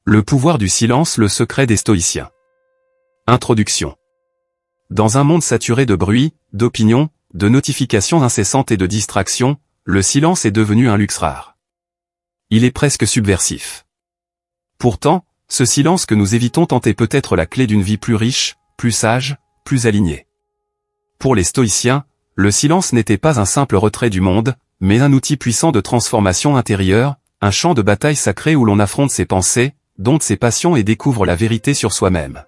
Le pouvoir du silence, le secret des stoïciens. Introduction. Dans un monde saturé de bruit, d'opinions, de notifications incessantes et de distractions, le silence est devenu un luxe rare. Il est presque subversif. Pourtant, ce silence que nous évitons tant est peut-être la clé d'une vie plus riche, plus sage, plus alignée. Pour les stoïciens, le silence n'était pas un simple retrait du monde, mais un outil puissant de transformation intérieure, un champ de bataille sacré où l'on affronte ses pensées, dompte ses passions et découvre la vérité sur soi-même.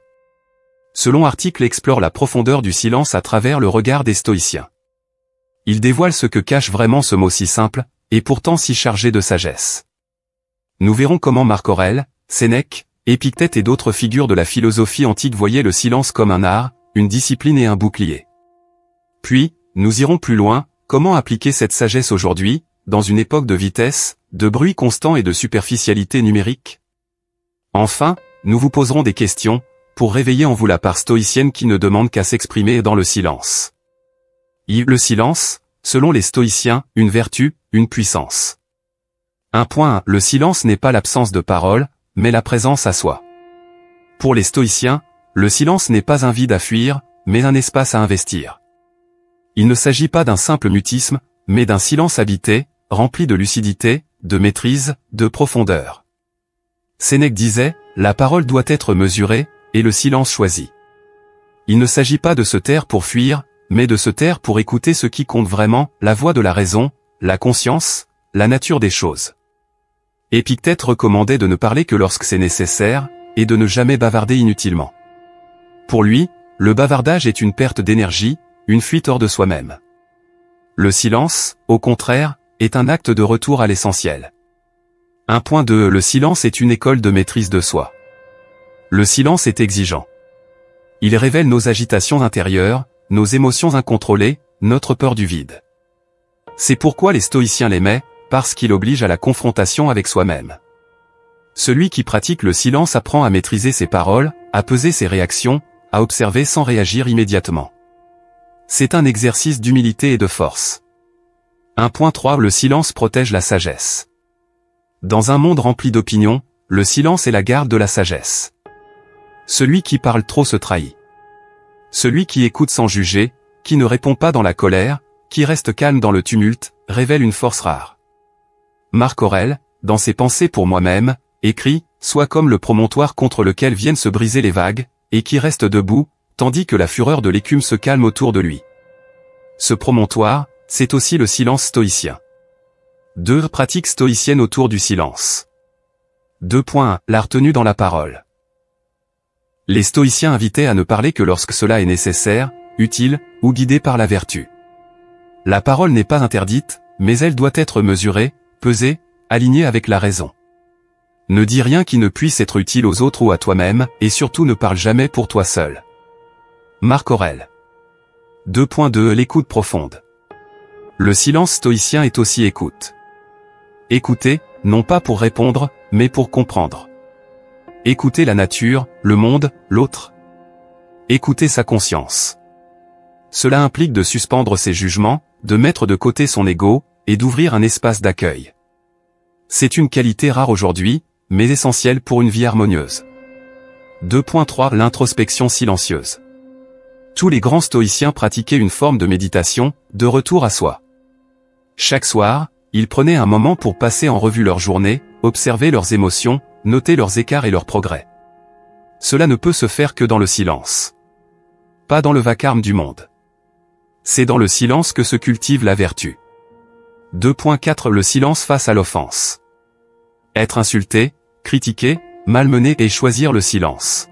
Ce long article explore la profondeur du silence à travers le regard des stoïciens. Il dévoile ce que cache vraiment ce mot si simple, et pourtant si chargé de sagesse. Nous verrons comment Marc Aurèle, Sénèque, Épictète et d'autres figures de la philosophie antique voyaient le silence comme un art, une discipline et un bouclier. Puis, nous irons plus loin, comment appliquer cette sagesse aujourd'hui, dans une époque de vitesse, de bruit constant et de superficialité numérique? Enfin, nous vous poserons des questions, pour réveiller en vous la part stoïcienne qui ne demande qu'à s'exprimer dans le silence. Le silence, selon les stoïciens, une vertu, une puissance. 1. Le silence n'est pas l'absence de parole, mais la présence à soi. Pour les stoïciens, le silence n'est pas un vide à fuir, mais un espace à investir. Il ne s'agit pas d'un simple mutisme, mais d'un silence habité, rempli de lucidité, de maîtrise, de profondeur. Sénèque disait, la parole doit être mesurée, et le silence choisi. Il ne s'agit pas de se taire pour fuir, mais de se taire pour écouter ce qui compte vraiment, la voix de la raison, la conscience, la nature des choses. Épictète recommandait de ne parler que lorsque c'est nécessaire, et de ne jamais bavarder inutilement. Pour lui, le bavardage est une perte d'énergie, une fuite hors de soi-même. Le silence, au contraire, est un acte de retour à l'essentiel. 1.2 Le silence est une école de maîtrise de soi. Le silence est exigeant. Il révèle nos agitations intérieures, nos émotions incontrôlées, notre peur du vide. C'est pourquoi les stoïciens l'aimaient, parce qu'il oblige à la confrontation avec soi-même. Celui qui pratique le silence apprend à maîtriser ses paroles, à peser ses réactions, à observer sans réagir immédiatement. C'est un exercice d'humilité et de force. 1.3 Le silence protège la sagesse. Dans un monde rempli d'opinions, le silence est la garde de la sagesse. Celui qui parle trop se trahit. Celui qui écoute sans juger, qui ne répond pas dans la colère, qui reste calme dans le tumulte, révèle une force rare. Marc Aurèle, dans ses Pensées pour moi-même, écrit « Sois comme le promontoire contre lequel viennent se briser les vagues, et qui reste debout, tandis que la fureur de l'écume se calme autour de lui. » Ce promontoire, c'est aussi le silence stoïcien. 2. Pratique stoïcienne autour du silence. 2. La retenue dans la parole. Les stoïciens invitaient à ne parler que lorsque cela est nécessaire, utile, ou guidé par la vertu. La parole n'est pas interdite, mais elle doit être mesurée, pesée, alignée avec la raison. Ne dis rien qui ne puisse être utile aux autres ou à toi-même, et surtout ne parle jamais pour toi seul. Marc Aurèle. 2.2 L'écoute profonde. Le silence stoïcien est aussi écoute. Écouter, non pas pour répondre, mais pour comprendre. Écouter la nature, le monde, l'autre. Écouter sa conscience. Cela implique de suspendre ses jugements, de mettre de côté son ego, et d'ouvrir un espace d'accueil. C'est une qualité rare aujourd'hui, mais essentielle pour une vie harmonieuse. 2.3 L'introspection silencieuse. Tous les grands stoïciens pratiquaient une forme de méditation, de retour à soi. Chaque soir, ils prenaient un moment pour passer en revue leur journée, observer leurs émotions, noter leurs écarts et leurs progrès. Cela ne peut se faire que dans le silence. Pas dans le vacarme du monde. C'est dans le silence que se cultive la vertu. 2.4 Le silence face à l'offense. Être insulté, critiqué, malmené et choisir le silence.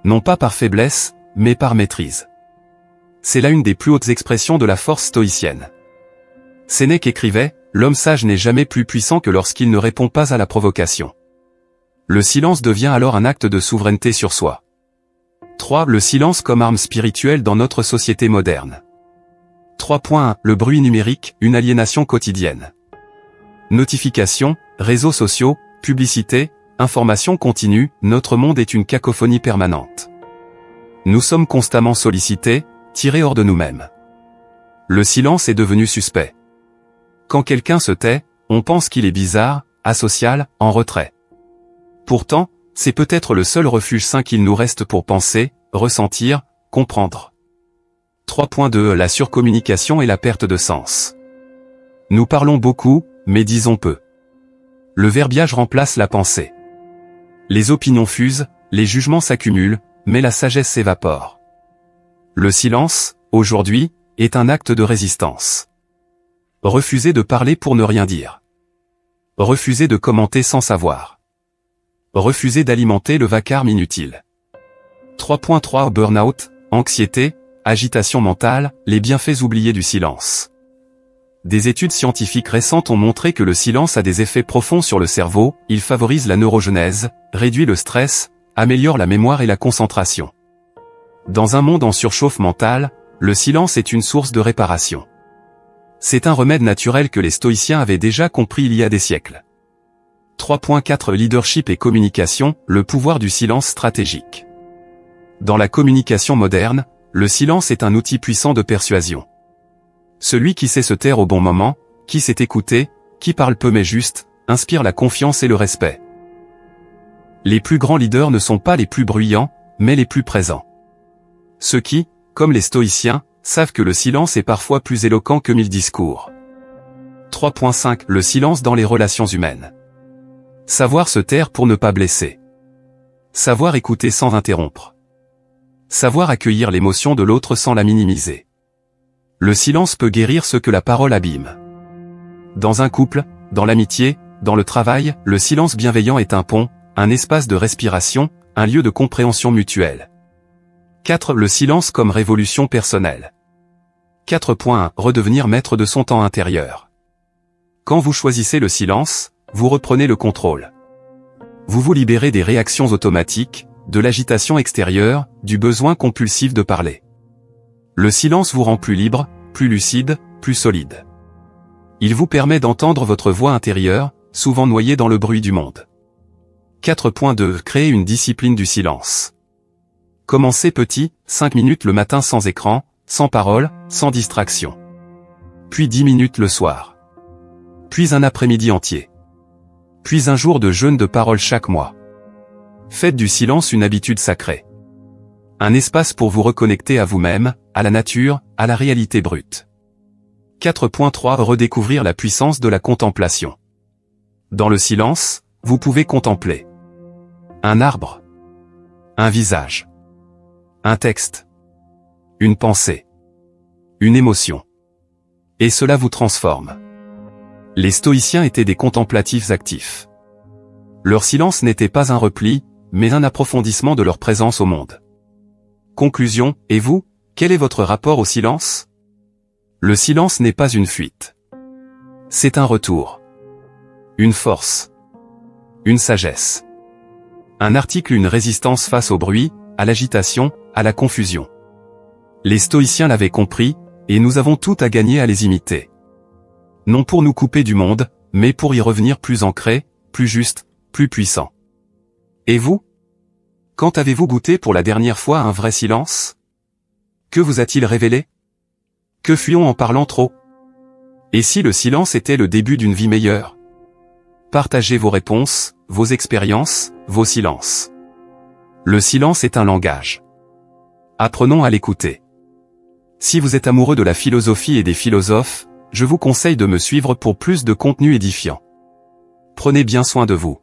Non pas par faiblesse, mais par maîtrise. C'est là une des plus hautes expressions de la force stoïcienne. Sénèque écrivait « L'homme sage n'est jamais plus puissant que lorsqu'il ne répond pas à la provocation. » Le silence devient alors un acte de souveraineté sur soi. 3. Le silence comme arme spirituelle dans notre société moderne. 3.1 Le bruit numérique, une aliénation quotidienne. Notifications, réseaux sociaux, publicité, information continue, notre monde est une cacophonie permanente. Nous sommes constamment sollicités, tirés hors de nous-mêmes. Le silence est devenu suspect. Quand quelqu'un se tait, on pense qu'il est bizarre, asocial, en retrait. Pourtant, c'est peut-être le seul refuge sain qu'il nous reste pour penser, ressentir, comprendre. 3.2 La surcommunication et la perte de sens. Nous parlons beaucoup, mais disons peu. Le verbiage remplace la pensée. Les opinions fusent, les jugements s'accumulent, mais la sagesse s'évapore. Le silence, aujourd'hui, est un acte de résistance. Refuser de parler pour ne rien dire. Refuser de commenter sans savoir. Refuser d'alimenter le vacarme inutile. 3.3 Burnout, anxiété, agitation mentale, les bienfaits oubliés du silence. Des études scientifiques récentes ont montré que le silence a des effets profonds sur le cerveau, il favorise la neurogenèse, réduit le stress, améliore la mémoire et la concentration. Dans un monde en surchauffe mentale, le silence est une source de réparation. C'est un remède naturel que les stoïciens avaient déjà compris il y a des siècles. 3.4 Leadership et communication, le pouvoir du silence stratégique. Dans la communication moderne, le silence est un outil puissant de persuasion. Celui qui sait se taire au bon moment, qui sait écouter, qui parle peu mais juste, inspire la confiance et le respect. Les plus grands leaders ne sont pas les plus bruyants, mais les plus présents. Ceux qui, comme les stoïciens, savent que le silence est parfois plus éloquent que 1000 discours. 3.5 Le silence dans les relations humaines. Savoir se taire pour ne pas blesser. Savoir écouter sans interrompre. Savoir accueillir l'émotion de l'autre sans la minimiser. Le silence peut guérir ce que la parole abîme. Dans un couple, dans l'amitié, dans le travail, le silence bienveillant est un pont, un espace de respiration, un lieu de compréhension mutuelle. 4. Le silence comme révolution personnelle. 4.1 Redevenir maître de son temps intérieur. Quand vous choisissez le silence, vous reprenez le contrôle. Vous vous libérez des réactions automatiques, de l'agitation extérieure, du besoin compulsif de parler. Le silence vous rend plus libre, plus lucide, plus solide. Il vous permet d'entendre votre voix intérieure, souvent noyée dans le bruit du monde. 4.2 Créer une discipline du silence. Commencez petit, 5 minutes le matin sans écran, sans parole, sans distraction. Puis 10 minutes le soir. Puis un après-midi entier. Puis un jour de jeûne de parole chaque mois. Faites du silence une habitude sacrée. Un espace pour vous reconnecter à vous-même, à la nature, à la réalité brute. 4.3 Redécouvrir la puissance de la contemplation. Dans le silence, vous pouvez contempler un arbre, un visage, un texte, une pensée, une émotion. Et cela vous transforme. Les stoïciens étaient des contemplatifs actifs. Leur silence n'était pas un repli, mais un approfondissement de leur présence au monde. Conclusion, et vous, quel est votre rapport au silence? Le silence n'est pas une fuite. C'est un retour. Une force. Une sagesse. Un article, une résistance face au bruit, à l'agitation, à la confusion. Les stoïciens l'avaient compris, et nous avons tout à gagner à les imiter. Non pour nous couper du monde, mais pour y revenir plus ancrés, plus justes, plus puissants. Et vous? Quand avez-vous goûté pour la dernière fois un vrai silence? Que vous a-t-il révélé? Que fuyons en parlant trop? Et si le silence était le début d'une vie meilleure? Partagez vos réponses, vos expériences, vos silences. Le silence est un langage. Apprenons à l'écouter. Si vous êtes amoureux de la philosophie et des philosophes, je vous conseille de me suivre pour plus de contenu édifiant. Prenez bien soin de vous.